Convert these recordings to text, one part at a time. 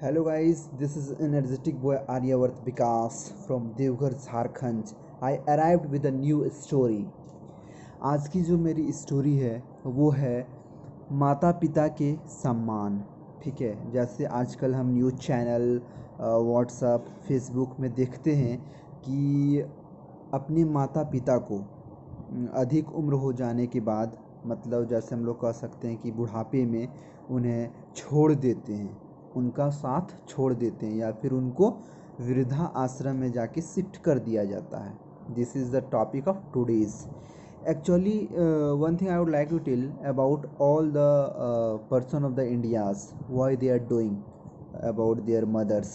Hello guys, this is energetic boy Aryavarth Vikas from Devghar, Jharkhand. I arrived with a new story. आज की जो मेरी story है वो है माता पिता के सम्मान। ठीक है, जैसे आजकल हम न्यूज़ चैनल, व्हाट्सएप, फेसबुक में देखते हैं कि अपने माता पिता को अधिक उम्र हो जाने के बाद, मतलब जैसे हम लोग कह सकते हैं कि बुढ़ापे में उन्हें छोड़ देते हैं, उनका साथ छोड़ देते हैं या फिर उनको वृद्धा आश्रम में जाके शिफ्ट कर दिया जाता है। This is the topic of today's. Actually, one thing I would like to tell about all the person of the India's why they are doing about their mothers.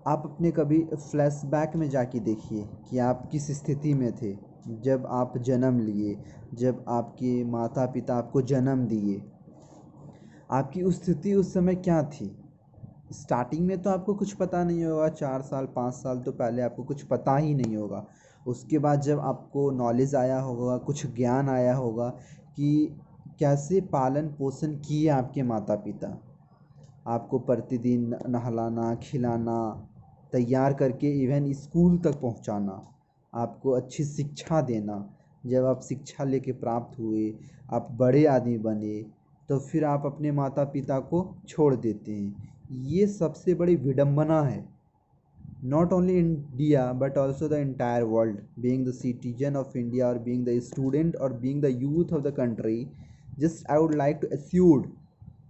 आप अपने कभी फ्लैशबैक में जाके देखिए कि आप किस स्थिति में थे जब आप जन्म लिए, जब आपके माता पिता आपको जन्म दिए। आपकी उस स्थिति उस समय क्या थी। स्टार्टिंग में तो आपको कुछ पता नहीं होगा, 4 साल 5 साल तो पहले आपको कुछ पता ही नहीं होगा। उसके बाद जब आपको नॉलेज आया होगा, कुछ ज्ञान आया होगा कि कैसे पालन पोषण किए आपके माता पिता, आपको प्रतिदिन नहलाना खिलाना, तैयार करके इवन स्कूल तक पहुंचाना, आपको अच्छी शिक्षा देना। जब आप शिक्षा लेके प्राप्त हुए, आप बड़े आदमी बने, तो फिर आप अपने माता पिता को छोड़ देते हैं। ये सबसे बड़ी विडंबना है। Not only India but also the entire world, being the citizen of India or being the student or being the youth of the country, just I would like to assure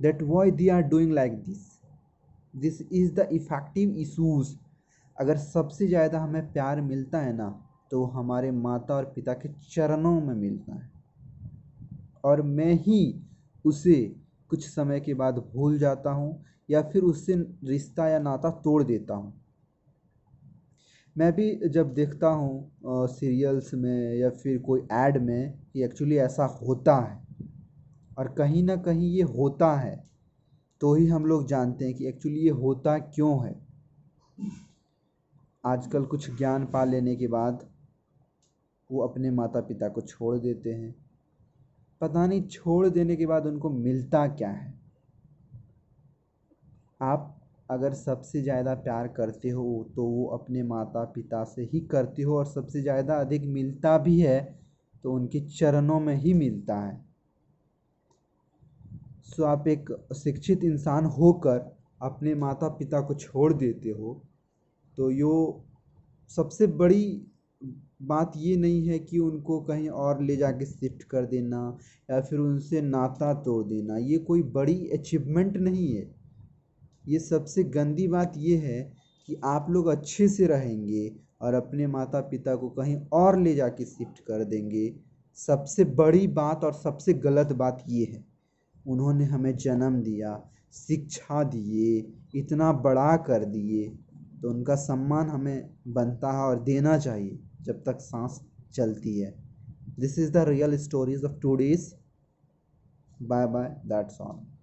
that why they are doing like this is the effective issues. अगर सबसे ज़्यादा हमें प्यार मिलता है ना, तो हमारे माता और पिता के चरणों में मिलता है, और मैं ही उसे कुछ समय के बाद भूल जाता हूँ या फिर उससे रिश्ता या नाता तोड़ देता हूँ। मैं भी जब देखता हूँ सीरियल्स में या फिर कोई ऐड में कि एक्चुअली ऐसा होता है, और कहीं ना कहीं ये होता है, तो ही हम लोग जानते हैं कि एक्चुअली ये होता क्यों है। आजकल कुछ ज्ञान पा लेने के बाद वो अपने माता पिता को छोड़ देते हैं। पता नहीं छोड़ देने के बाद उनको मिलता क्या है। आप अगर सबसे ज़्यादा प्यार करते हो तो वो अपने माता पिता से ही करते हो, और सबसे ज़्यादा अधिक मिलता भी है तो उनके चरणों में ही मिलता है। सो आप एक शिक्षित इंसान होकर अपने माता पिता को छोड़ देते हो, तो यो सबसे बड़ी बात ये नहीं है कि उनको कहीं और ले जाके शिफ्ट कर देना या फिर उनसे नाता तोड़ देना। ये कोई बड़ी अचीवमेंट नहीं है। ये सबसे गंदी बात ये है कि आप लोग अच्छे से रहेंगे और अपने माता पिता को कहीं और ले जाके शिफ्ट कर देंगे। सबसे बड़ी बात और सबसे गलत बात ये है, उन्होंने हमें जन्म दिया, शिक्षा दिए, इतना बड़ा कर दिए, तो उनका सम्मान हमें बनता है और देना चाहिए जब तक सांस चलती है। This is the real stories of today's. Bye bye, that's all.